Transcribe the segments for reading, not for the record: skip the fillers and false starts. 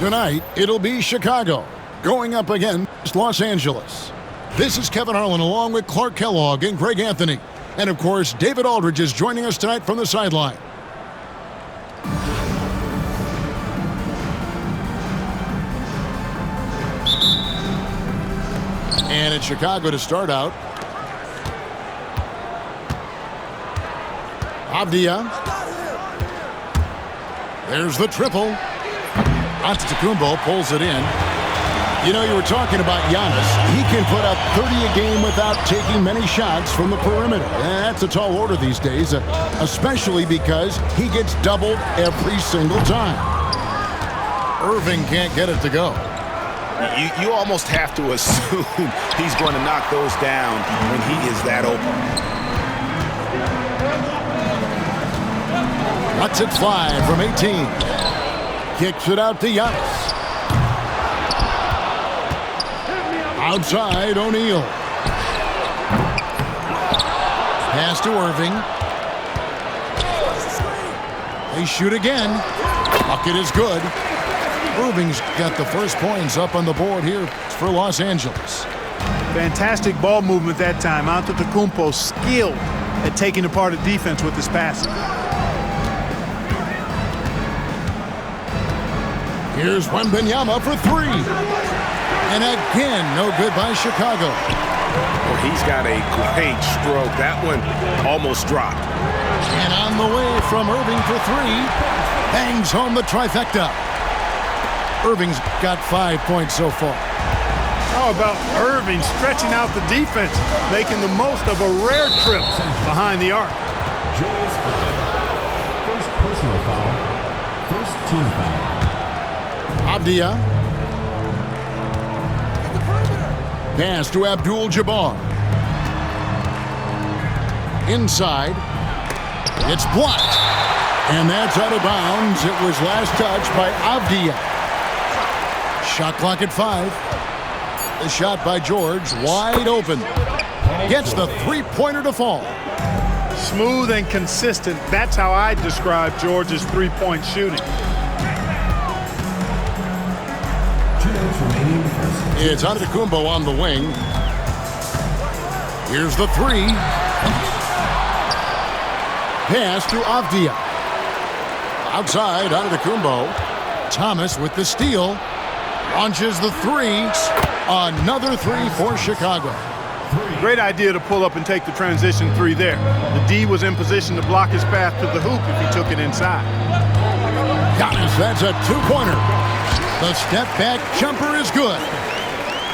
Tonight, it'll be Chicago going up against Los Angeles. This is Kevin Harlan along with Clark Kellogg and Greg Anthony. And, of course, David Aldridge is joining us tonight from the sideline. And it's Chicago to start out. Avdia. There's the triple. Antetokounmpo pulls it in. You know, you were talking about Giannis. He can put up 30 a game without taking many shots from the perimeter. That's a tall order these days, especially because he gets doubled every single time. Irving can't get it to go. You almost have to assume he's going to knock those down when he is that open. Lets it fly from 18. Kicks it out to Giannis. Outside, O'Neal. Pass to Irving. They shoot again. Bucket is good. Irving's got the first points up on the board here for Los Angeles. Fantastic ball movement that time. Antetokounmpo skilled at taking apart a defense with his passing. Here's Wembanyama for three. And again, no good by Chicago. Well, he's got a great stroke. That one almost dropped. And on the way from Irving for three. Bangs home the trifecta. Irving's got 5 points so far. How about Irving stretching out the defense, making the most of a rare trip behind the arc. First personal foul. First team foul. Avdia. Pass to Abdul-Jabbar. Inside. It's blocked. And that's out of bounds. It was last touched by Avdia. Shot clock at 5. The shot by George, wide open. Gets the three-pointer to fall. Smooth and consistent. That's how I describe George's three-point shooting. It's Antetokounmpo on the wing. Here's the three. Pass to Avdia. Outside, Antetokounmpo. Thomas with the steal. Launches the three. Another three for Chicago. Great idea to pull up and take the transition three there. The D was in position to block his path to the hoop if he took it inside. Giannis, that's a two-pointer. The step-back jumper is good.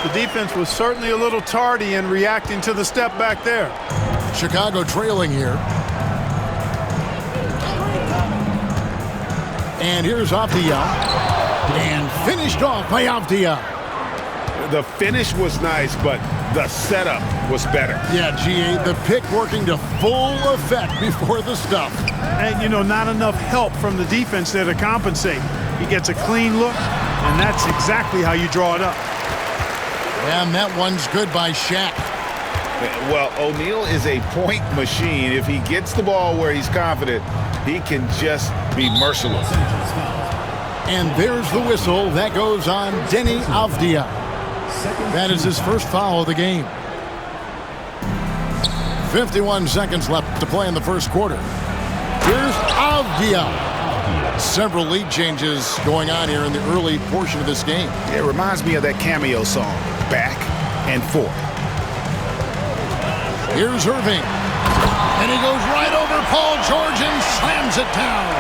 The defense was certainly a little tardy in reacting to the step back there. Chicago trailing here. And here's Avdia. And finished off by Avdia. The finish was nice, but the setup was better. Yeah, GA, the pick working to full effect before the stuff. And, you know, not enough help from the defense there to compensate. He gets a clean look, and that's exactly how you draw it up. And that one's good by Shaq. Well, O'Neal is a point machine. If he gets the ball where he's confident, he can just be merciless. And there's the whistle. That goes on Denny Avdia. That is his first foul of the game. 51 seconds left to play in the first quarter. Here's Avdia. Several lead changes going on here in the early portion of this game. It reminds me of that cameo song, Back and Forth. Here's Irving. And he goes right over Paul George and slams it down.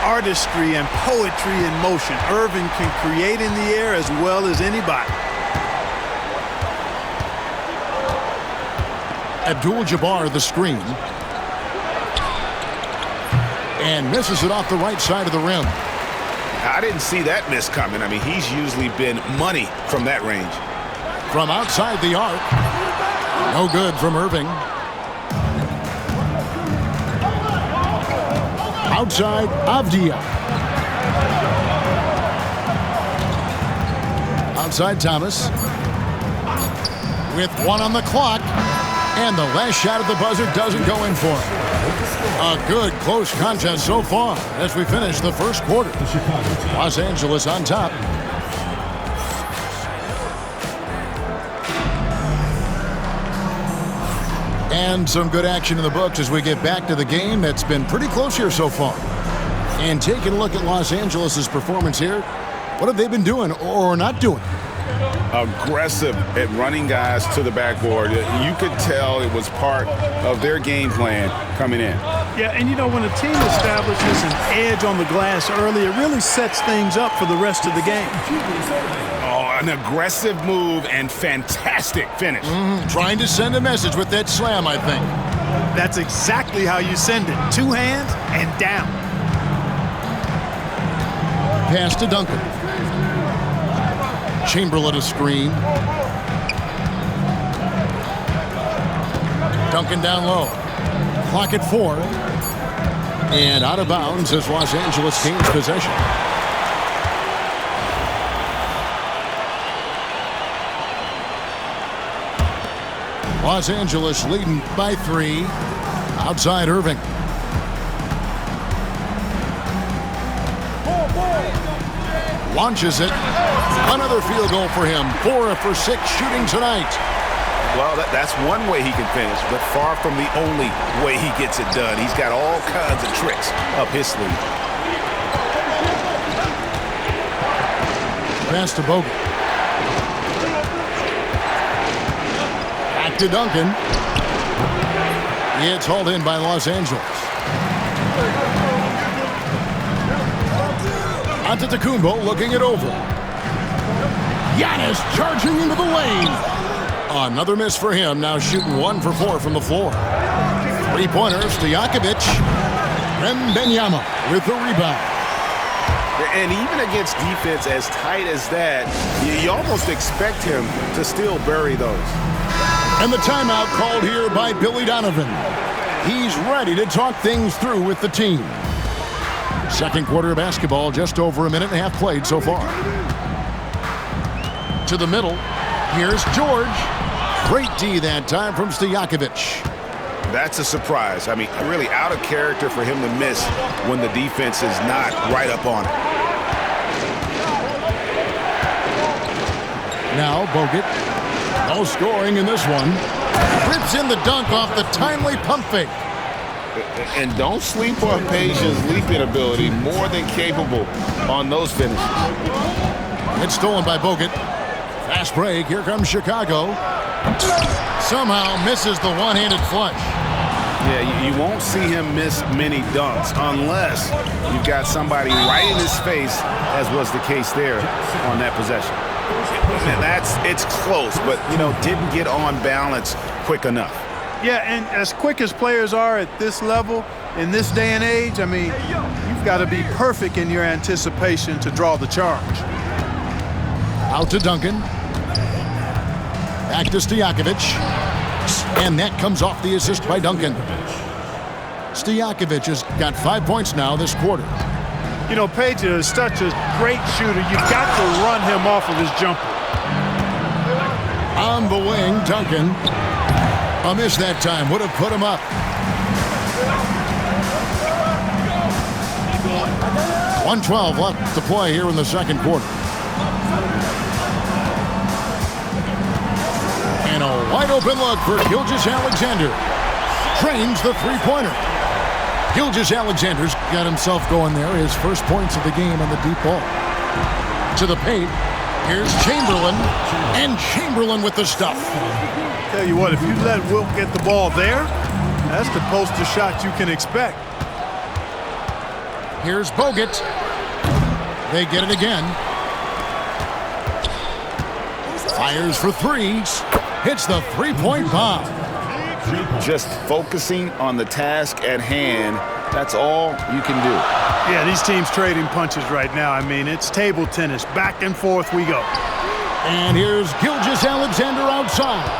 Artistry and poetry in motion. Irving can create in the air as well as anybody. Abdul-Jabbar the screen. And misses it off the right side of the rim. I didn't see that miss coming. I mean, he's usually been money from that range. From outside the arc. No good from Irving. Outside, Avdia. Outside, Thomas. With one on the clock. And the last shot at the buzzer doesn't go in for him. A good, close contest so far as we finish the first quarter. Los Angeles on top. And some good action in the books as we get back to the game that's been pretty close here so far. And taking a look at Los Angeles' performance here, what have they been doing or not doing? Aggressive at running guys to the backboard. You could tell it was part of their game plan coming in. Yeah, and you know, when a team establishes an edge on the glass early, it really sets things up for the rest of the game. Oh, an aggressive move and fantastic finish. Trying to send a message with that slam, I think. That's exactly how you send it. Two hands and down. Pass to Duncan. Chamberlain a screen. Duncan down low. Clock at 4. And out of bounds as Los Angeles gains possession. Los Angeles leading by 3. Outside Irving. Launches it. Another field goal for him. 4 for 6 shooting tonight. Well, that's one way he can finish, but far from the only way he gets it done. He's got all kinds of tricks up his sleeve. Pass to Bogut. Back to Duncan. It's hauled in by Los Angeles. Antetokounmpo looking it over. Giannis charging into the lane. Another miss for him, now shooting 1 for 4 from the floor. Three-pointers to Stojakovic. Wembanyama with the rebound. And even against defense as tight as that, you almost expect him to still bury those. And the timeout called here by Billy Donovan. He's ready to talk things through with the team. Second quarter of basketball, just over a minute and a half played so far. To the middle, here's George. Great D that time from Stojakovic. That's a surprise. I mean, really out of character for him to miss when the defense is not right up on it. Now Bogut. No scoring in this one. Rips in the dunk off the timely pump fake. And don't sleep on Peja's leaping ability. More than capable on those finishes. It's stolen by Bogut. Fast break. Here comes Chicago. Somehow misses the one-handed flush. Yeah, you won't see him miss many dunks unless you've got somebody right in his face, as was the case there on that possession. And it's close, but, didn't get on balance quick enough. Yeah, and as quick as players are at this level, in this day and age, I mean, you've got to be perfect in your anticipation to draw the charge. Out to Duncan. Back to Stojakovic. And that comes off the assist by Duncan. Stojakovic has got 5 points now this quarter. You know, Peja is such a great shooter. You've got to run him off of his jumper. On the wing, Duncan. A miss that time. Would have put him up. .112 left to play here in the second quarter. And a wide open look for Gilgeous-Alexander. Trains the three-pointer. Gilgeous-Alexander's got himself going there. His first points of the game on the deep ball. To the paint. Here's Chamberlain. And Chamberlain with the stuff. Tell you what, if you let Wilt get the ball there, that's the poster shot you can expect. Here's Bogut. They get it again. Fires for threes. Hits the three-point bomb. Just focusing on the task at hand, that's all you can do. Yeah, these teams trading punches right now. I mean, it's table tennis. Back and forth we go. And here's Gilgeous-Alexander outside.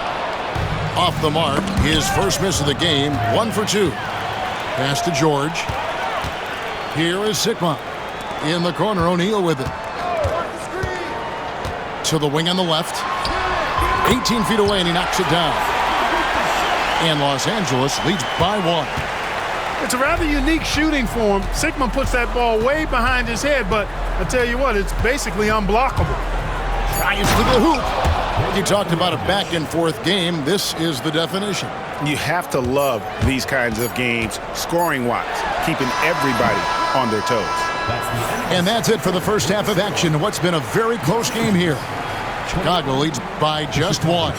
Off the mark, his first miss of the game, 1 for 2. Pass to George. Here is Sigma. In the corner, O'Neal with it. To the wing on the left. 18 feet away, and he knocks it down. And Los Angeles leads by 1. It's a rather unique shooting form. Sigma puts that ball way behind his head, but I tell you what, it's basically unblockable. Tries to the hoop. You talked about a back-and-forth game. This is the definition. You have to love these kinds of games, scoring-wise, keeping everybody on their toes. And that's it for the first half of action. What's been a very close game here. Chicago leads by just 1.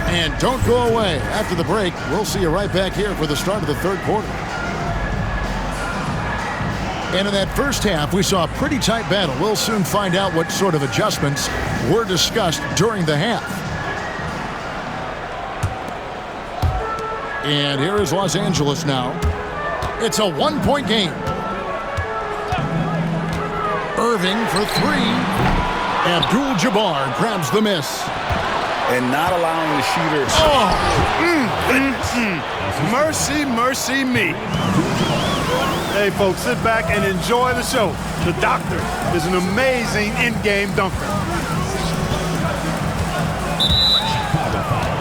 And don't go away. After the break, we'll see you right back here for the start of the third quarter. And in that first half, we saw a pretty tight battle. We'll soon find out what sort of adjustments were discussed during the half. And here is Los Angeles now. It's a 1-point game. Irving for 3. Abdul-Jabbar grabs the miss. And not allowing the shooter. Mercy, mercy me. Hey, folks, sit back and enjoy the show. The doctor is an amazing in-game dunker. Chicago foul.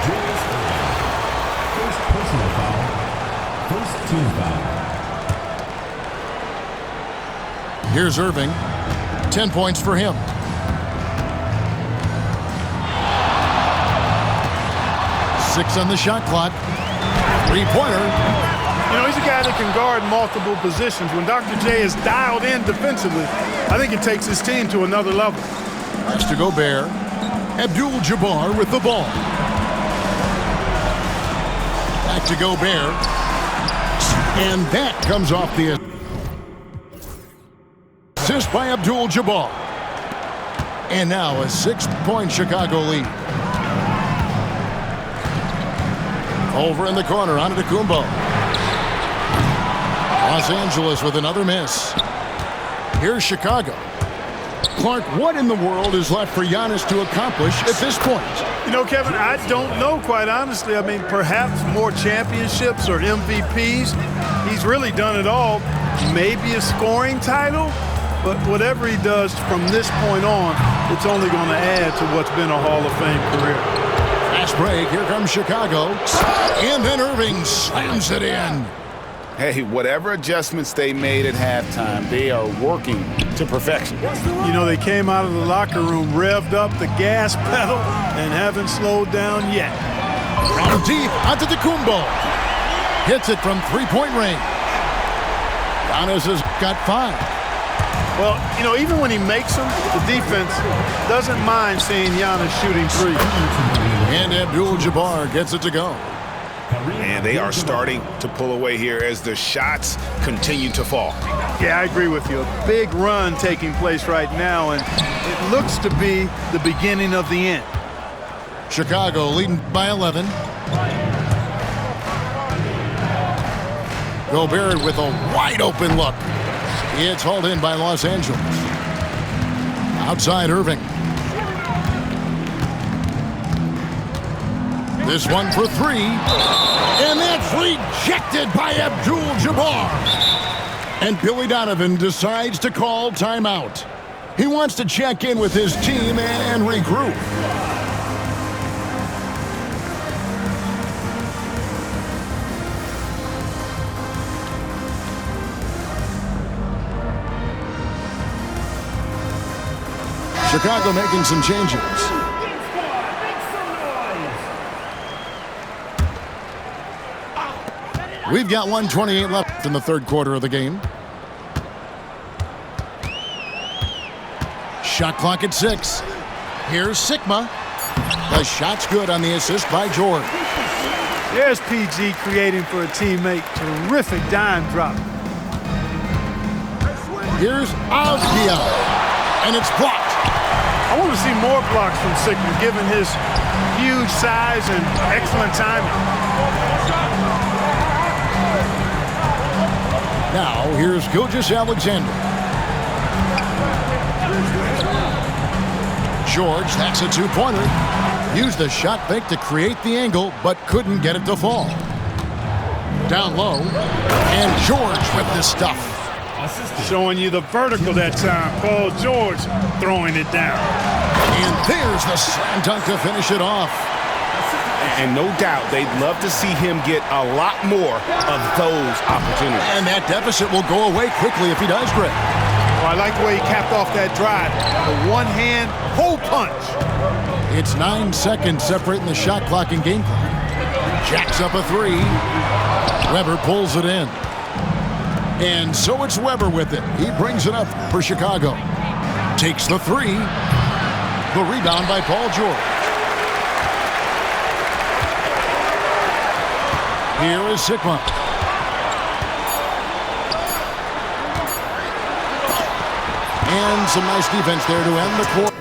Julius Irving. First personal foul. First team foul. Here's Irving. 10 points for him. 6 on the shot clock. 3-pointer. You know, he's a guy that can guard multiple positions. When Dr. J is dialed in defensively, I think it takes his team to another level. Pass to Gobert. Abdul-Jabbar with the ball. Back to Gobert. And that comes off the assist by Abdul-Jabbar. And now a 6-point Chicago lead. Over in the corner, Antetokounmpo. Los Angeles with another miss. Here's Chicago. Clark, what in the world is left for Giannis to accomplish at this point? You know, Kevin, I don't know, quite honestly. I mean, perhaps more championships or MVPs. He's really done it all. Maybe a scoring title, but whatever he does from this point on, it's only going to add to what's been a Hall of Fame career. Fast break, here comes Chicago. And then Irving slams it in. Hey, whatever adjustments they made at halftime, they are working to perfection. You know, they came out of the locker room, revved up the gas pedal, and haven't slowed down yet. From deep, Antetokounmpo. Hits it from three-point range. Giannis has got 5. Well, you know, even when he makes them, the defense doesn't mind seeing Giannis shooting 3. And Abdul-Jabbar gets it to go. And they are starting to pull away here as the shots continue to fall. Yeah, I agree with you. A big run taking place right now, and it looks to be the beginning of the end. Chicago leading by 11. Gobert with a wide-open look. It's hauled in by Los Angeles. Outside Irving. This one for 3. And that's rejected by Abdul-Jabbar. And Billy Donovan decides to call timeout. He wants to check in with his team and regroup. Chicago making some changes. We've got 1:28 left in the third quarter of the game. Shot clock at 6. Here's Sigma. The shot's good on the assist by George. There's PG creating for a teammate. Terrific dime drop. Here's Avdia. And it's blocked. I want to see more blocks from Sigma, given his huge size and excellent timing. Now, here's Gilgeous-Alexander. George, that's a 2-pointer. Used the shot fake to create the angle, but couldn't get it to fall. Down low, and George with the stuff. Showing you the vertical that time. Paul George throwing it down. And there's the slam dunk to finish it off. And no doubt, they'd love to see him get a lot more of those opportunities. And that deficit will go away quickly if he does, Greg. Well, I like the way he capped off that drive. The one-hand hole punch. It's 9 seconds separating the shot clock and game clock. Jacks up a three. Weber pulls it in. And so it's Weber with it. He brings it up for Chicago. Takes the three. The rebound by Paul George. Here is Sigma. And some nice defense there to end the quarter.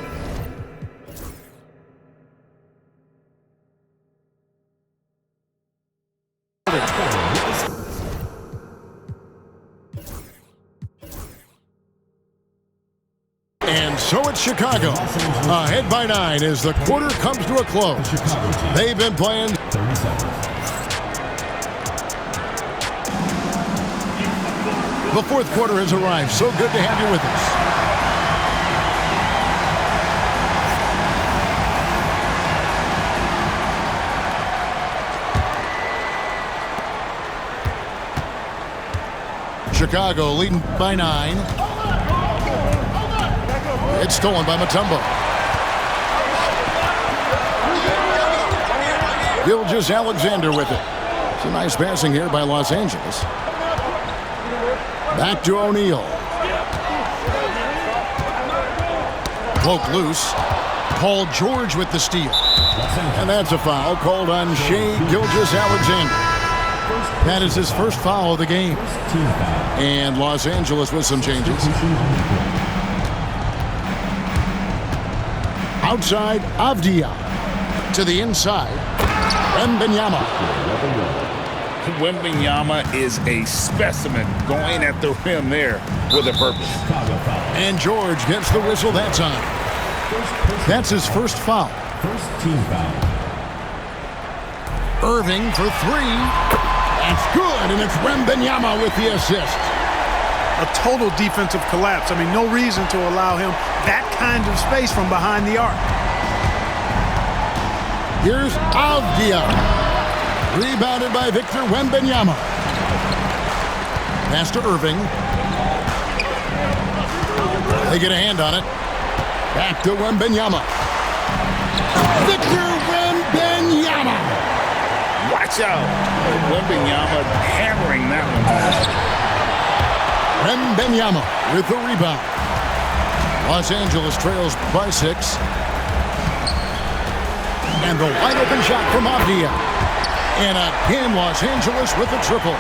And so it's Chicago, ahead by 9 as the quarter comes to a close. They've been playing 30 seconds. The fourth quarter has arrived. So good to have you with us. Chicago leading by 9. It's stolen by Mutombo. Gilgeous-Alexander with it. It's a nice passing here by Los Angeles. Back to O'Neal. Poke loose. Paul George with the steal. And that's a foul called on Shai Gilgeous-Alexander. That is his first foul of the game. And Los Angeles with some changes. Outside, Avdia. To the inside, Wembanyama. Wembanyama is a specimen going at the rim there with a purpose. And George gets the whistle that time. That's his first foul. First team foul. Irving for three. That's good, and it's Wembanyama with the assist. A total defensive collapse. I mean, no reason to allow him that kind of space from behind the arc. Here's Avdia. Rebounded by Victor Wembanyama. Pass to Irving. They get a hand on it. Back to Wembanyama. Victor Wembanyama. Watch out. Wembanyama hammering that one. Wembanyama with the rebound. Los Angeles trails by 6. And the wide open shot from Avdia. And again, Los Angeles with a triple.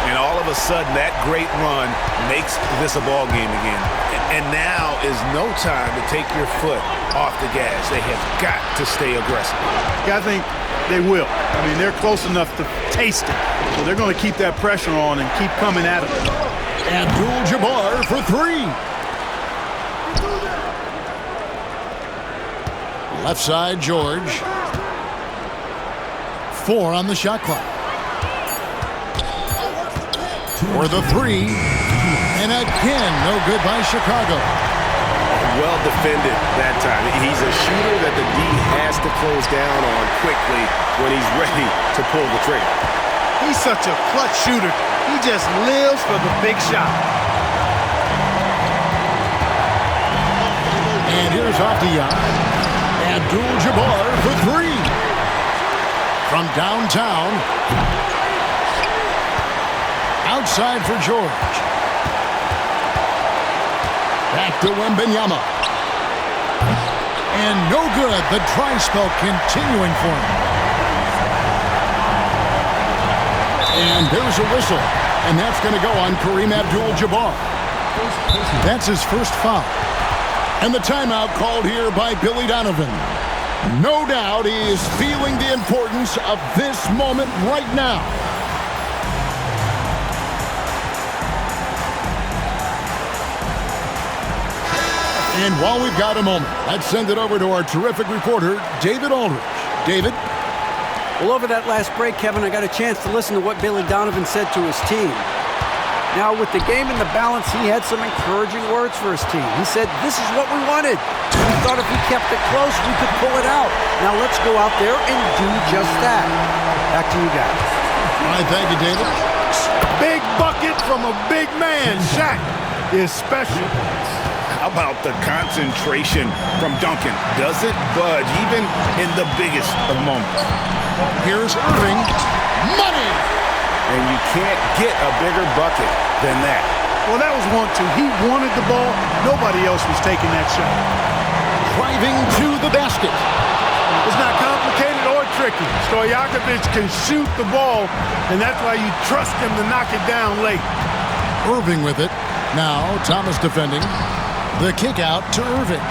And all of a sudden, that great run makes this a ball game again. And now is no time to take your foot off the gas. They have got to stay aggressive. I think they will. I mean, they're close enough to taste it. So they're going to keep that pressure on and keep coming at it. Abdul-Jabbar for three. Left side, George. 4 on the shot clock. For the three. And again, no good by Chicago. Well defended that time. He's a shooter that the D has to close down on quickly when he's ready to pull the trigger. He's such a clutch shooter. He just lives for the big shot. And here's Avdia. Abdul-Jabbar for three. From downtown. Outside for George. Back to Wembanyama. And no good. The dry spell continuing for him. And there's a whistle. And that's going to go on Kareem Abdul-Jabbar. That's his first foul. And the timeout called here by Billy Donovan. No doubt he is feeling the importance of this moment right now. And while we've got a moment, let's send it over to our terrific reporter, David Aldridge. David? Well, over that last break, Kevin, I got a chance to listen to what Billy Donovan said to his team. Now, with the game in the balance, he had some encouraging words for his team. He said, this is what we wanted. We thought if we kept it close, we could pull it out. Now let's go out there and do just that. Back to you guys. All right, thank you, David. Big bucket from a big man. Shaq is special. How about the concentration from Duncan? Doesn't budge, even in the biggest of moments. Here's Irving. Money! And you can't get a bigger bucket than that. Well, that was 1-2. He wanted the ball. Nobody else was taking that shot. Driving to the basket. It's not complicated or tricky. Stojakovic can shoot the ball, and that's why you trust him to knock it down late. Irving with it. Now Thomas defending. The kick out to Irving.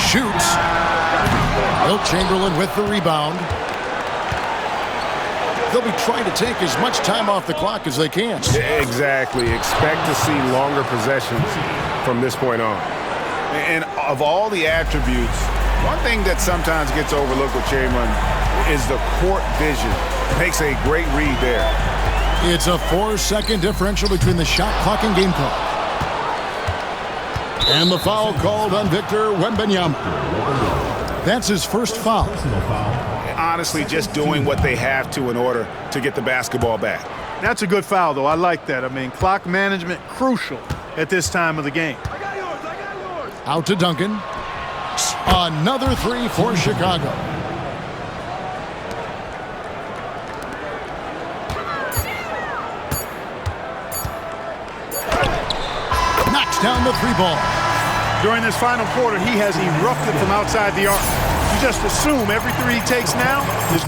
Shoots. Wilt Chamberlain with the rebound. They'll be trying to take as much time off the clock as they can. Exactly. Expect to see longer possessions from this point on. And of all the attributes, one thing that sometimes gets overlooked with Chamberlain is the court vision. Makes a great read there. It's a 4-second differential between the shot clock and game clock. And the foul called on Victor Wembanyama. That's his first foul. Honestly, just doing what they have to in order to get the basketball back. That's a good foul, though. I like that. I mean, clock management crucial at this time of the game. Out to Duncan. Another three for Chicago. Knocks down the three ball. During this final quarter, he has erupted from outside the arc. You just assume every three he takes now is